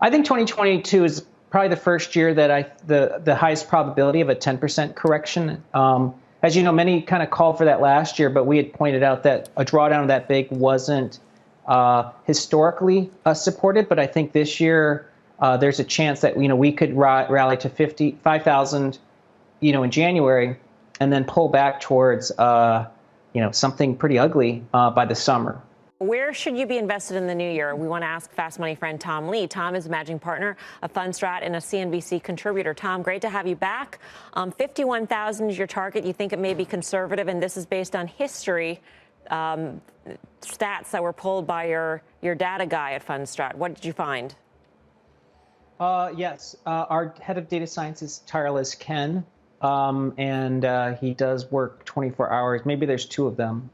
I think 2022 is probably the first year that the highest probability of a 10% correction. As you know, many kind of called for that last year, but we had pointed out that a drawdown that big wasn't historically supported. But I think this year there's a chance that we could rally to 5,000, in January, and then pull back towards something pretty ugly by the summer. Where should you be invested in the new year? We want to ask Fast Money friend Tom Lee. Tom is managing partner of Fundstrat and a CNBC contributor. Tom, great to have you back. 51,000 is your target. You think it may be conservative, and this is based on history stats that were pulled by your data guy at Fundstrat. What did you find? Yes, our head of data science is tireless Ken, and he does work 24 hours. Maybe there's two of them.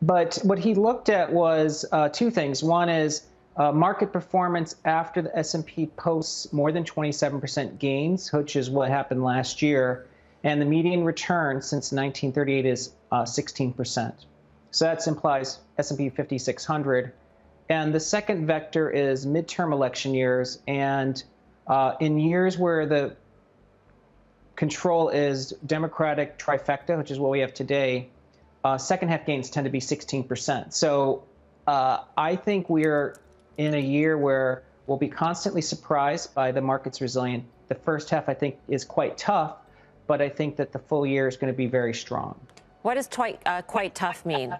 But what he looked at was two things. One is market performance after the S&P posts more than 27% gains, which is what happened last year. And the median return since 1938 is 16%. So that implies S&P 5600. And the second vector is midterm election years. And in years where the control is Democratic trifecta, which is what we have today, second half gains tend to be 16%. So I think we're in a year where we'll be constantly surprised by the market's resilience. The first half, I think, is quite tough, but I think that the full year is going to be very strong. What does quite tough mean?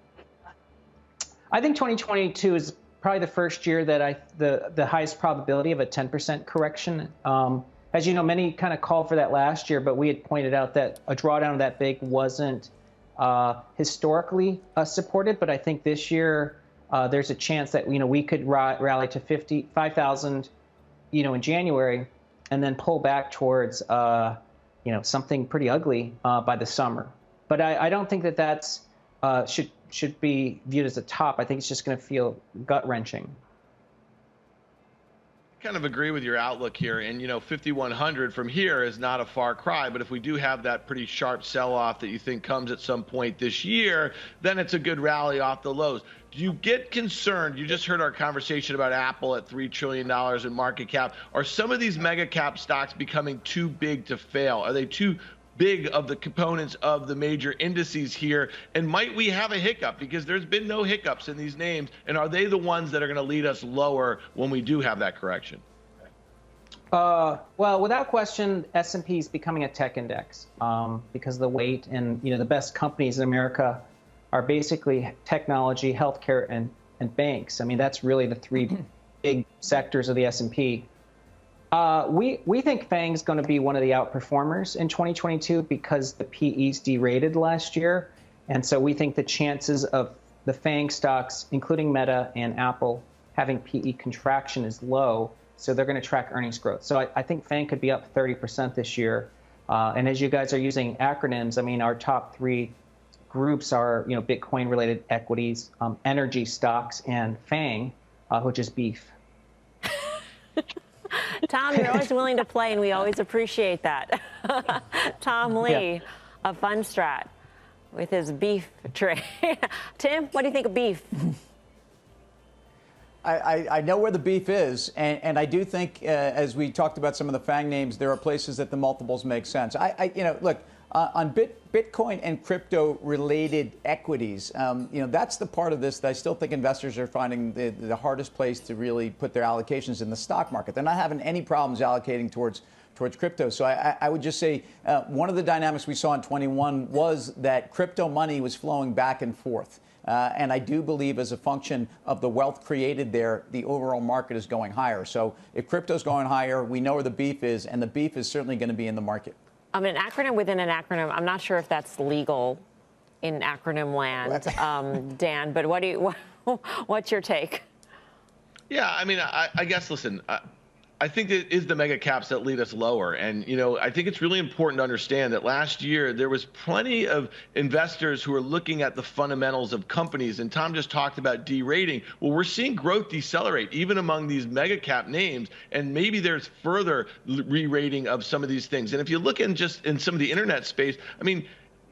I think 2022 is probably the first year that the highest probability of a 10% correction. As you know, many kind of called for that last year, but we had pointed out that a drawdown that big wasn't historically supported, but I think this year there's a chance that we could rally to 5,000, in January, and then pull back towards something pretty ugly by the summer. But I don't think that that's should be viewed as a top. I think it's just going to feel gut wrenching. Kind of agree with your outlook here, and 5100 from here is not a far cry, but if we do have that pretty sharp sell-off that you think comes at some point this year, then it's a good rally off the lows. Do you get concerned? You just heard our conversation about Apple at $3 trillion in market cap. Are some of these mega cap stocks becoming too big to fail? Are they too big of the components of the major indices here? And might we have a hiccup? Because there's been no hiccups in these names. And are they the ones that are going to lead us lower when we do have that correction? Well, without question, S&P is becoming a tech index because of the weight, and the best companies in America are basically technology, healthcare, and banks. I mean, that's really the three big sectors of the S&P. We think FANG's going to be one of the outperformers in 2022 because the PE's derated last year. And so we think the chances of the FANG stocks, including Meta and Apple, having PE contraction is low. So they're going to track earnings growth. So I think FANG could be up 30% this year. And as you guys are using acronyms, I mean, our top three groups are, Bitcoin-related equities, energy stocks, and FANG, which is beef. Tom, you're always willing to play, and we always appreciate that. Tom Lee of Fundstrat with his beef tray. Tim, what do you think of beef? I know where the beef is, and I do think, as we talked about some of the FANG names, there are places that the multiples make sense. Look, on Bitcoin and crypto-related equities, that's the part of this that I still think investors are finding the hardest place to really put their allocations in the stock market. They're not having any problems allocating towards crypto. So I would just say one of the dynamics we saw in 21 was that crypto money was flowing back and forth. And I do believe as a function of the wealth created there, the overall market is going higher. So if crypto's going higher, we know where the beef is, and the beef is certainly going to be in the market. An acronym within an acronym. I'm not sure if that's legal in acronym land, Dan, but what's your take? Yeah, I mean, I guess, listen, I think it is the mega caps that lead us lower. And, I think it's really important to understand that last year there was plenty of investors who are looking at the fundamentals of companies. And Tom just talked about derating. Well, we're seeing growth decelerate even among these mega cap names. And maybe there's further re-rating of some of these things. And if you look in just in some of the internet space, I mean,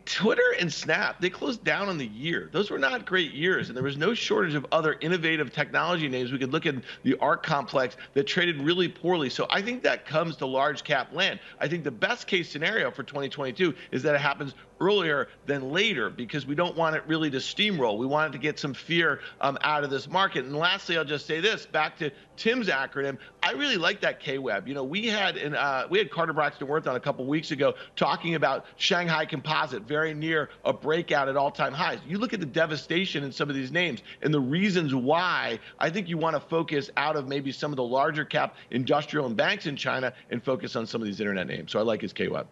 Twitter and Snap, they closed down on the year. Those were not great years, and there was no shortage of other innovative technology names. We could look at the ARK complex that traded really poorly. So I think that comes to large cap land. I think the best case scenario for 2022 is that it happens earlier than later, because we don't want it really to steamroll. We want it to get some fear out of this market. And lastly, I'll just say this, back to Tim's acronym, I really like that KWEB. You know, we had Carter Braxton Worth on a couple weeks ago talking about Shanghai Composite, very near a breakout at all-time highs. You look at the devastation in some of these names and the reasons why. I think you want to focus out of maybe some of the larger cap industrial and banks in China and focus on some of these internet names. So I like his KWEB.